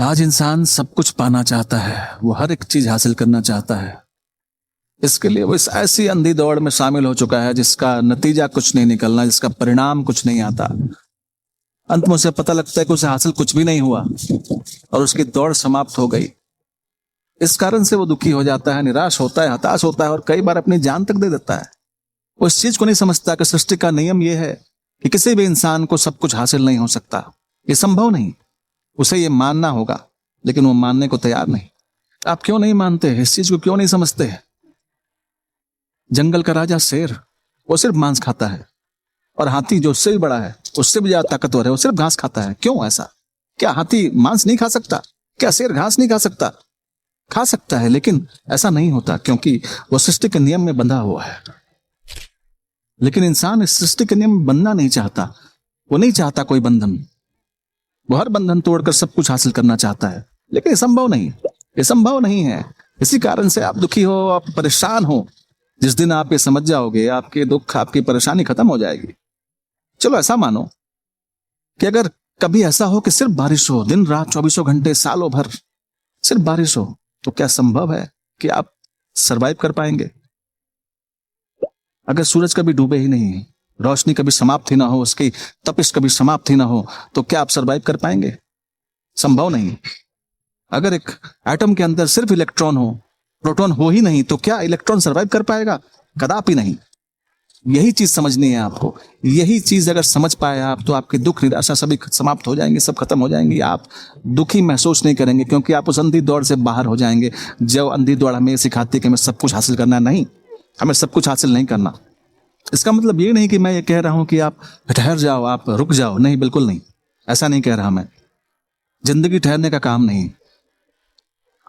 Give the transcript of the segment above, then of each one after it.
आज इंसान सब कुछ पाना चाहता है, वो हर एक चीज हासिल करना चाहता है। इसके लिए वो इस ऐसी अंधी दौड़ में शामिल हो चुका है जिसका नतीजा कुछ नहीं निकलना, जिसका परिणाम कुछ नहीं आता। अंत में उसे पता लगता है कि उसे हासिल कुछ भी नहीं हुआ और उसकी दौड़ समाप्त हो गई। इस कारण से वो दुखी हो जाता है, निराश होता है, हताश होता है और कई बार अपनी जान तक दे देता है। वो इस चीज को नहीं समझता कि सृष्टि का नियम यह है कि किसी भी इंसान को सब कुछ हासिल नहीं हो सकता, ये संभव नहीं। उसे ये मानना होगा, लेकिन वो मानने को तैयार नहीं। आप क्यों नहीं मानते? इस चीज को क्यों नहीं समझते? जंगल का राजा शेर, वो सिर्फ मांस खाता है, और हाथी जो उससे भी बड़ा है, उससे भी ज्यादा ताकतवर है, वो सिर्फ घास खाता है। क्यों ऐसा? क्या हाथी मांस नहीं खा सकता? क्या शेर घास नहीं खा सकता? खा सकता है, लेकिन ऐसा नहीं होता, क्योंकि वो सृष्टि के नियम में बंधा हुआ है। लेकिन इंसान इस सृष्टि के नियम में बंधना नहीं चाहता। वो नहीं चाहता कोई बंधन। वो हर बंधन तोड़कर सब कुछ हासिल करना चाहता है, लेकिन ये संभव नहीं, ये संभव नहीं है। इसी कारण से आप दुखी हो, आप परेशान हो। जिस दिन आप ये समझ जाओगे, आपके दुख, आपकी परेशानी खत्म हो जाएगी। चलो ऐसा मानो कि अगर कभी ऐसा हो कि सिर्फ बारिश हो, दिन रात 24 घंटे सालों भर सिर्फ बारिश हो, तो क्या संभव है कि आप सरवाइव कर पाएंगे? अगर सूरज कभी डूबे ही नहीं, रोशनी कभी समाप्त ही ना हो, उसकी तपिश कभी समाप्त ही ना हो, तो क्या आप सरवाइव कर पाएंगे? संभव नहीं। अगर एक एटम के अंदर सिर्फ इलेक्ट्रॉन हो, प्रोटॉन हो ही नहीं, तो क्या इलेक्ट्रॉन सरवाइव कर पाएगा? कदापि नहीं। यही चीज समझनी है आपको। यही चीज अगर समझ पाए आप, तो आपके दुख, निराशा सभी समाप्त हो जाएंगे, सब खत्म हो जाएंगे। आप दुखी महसूस नहीं करेंगे, क्योंकि आप उस अंधी दौड़ से बाहर हो जाएंगे। जो अंधी दौड़ हमें सिखाती है कि हमें सब कुछ हासिल करना है, नहीं, हमें सब कुछ हासिल नहीं करना। इसका मतलब ये नहीं कि मैं ये कह रहा हूं कि आप ठहर जाओ, आप रुक जाओ। नहीं, बिल्कुल नहीं, ऐसा नहीं कह रहा मैं। जिंदगी ठहरने का काम नहीं।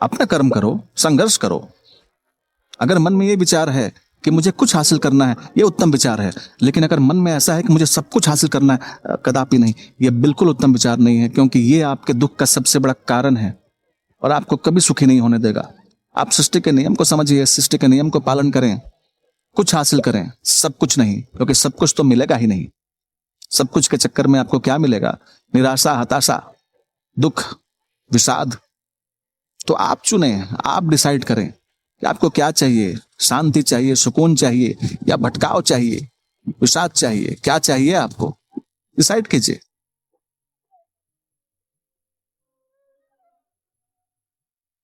अपना कर्म करो, संघर्ष करो। अगर मन में ये विचार है कि मुझे कुछ हासिल करना है, ये उत्तम विचार है। लेकिन अगर मन में ऐसा है कि मुझे सब कुछ हासिल करना है, कदापि नहीं, ये बिल्कुल उत्तम विचार नहीं है, क्योंकि ये आपके दुख का सबसे बड़ा कारण है और आपको कभी सुखी नहीं होने देगा। आप सृष्टि के नियम को समझिए, सृष्टि के नियम को पालन करें, कुछ हासिल करें, सब कुछ नहीं, क्योंकि सब कुछ तो मिलेगा ही नहीं। सब कुछ के चक्कर में आपको क्या मिलेगा? निराशा, हताशा, दुख, विषाद। तो आप चुने, आप डिसाइड करें कि आपको क्या चाहिए। शांति चाहिए, सुकून चाहिए, या भटकाव चाहिए, विषाद चाहिए? क्या चाहिए आपको? डिसाइड कीजिए।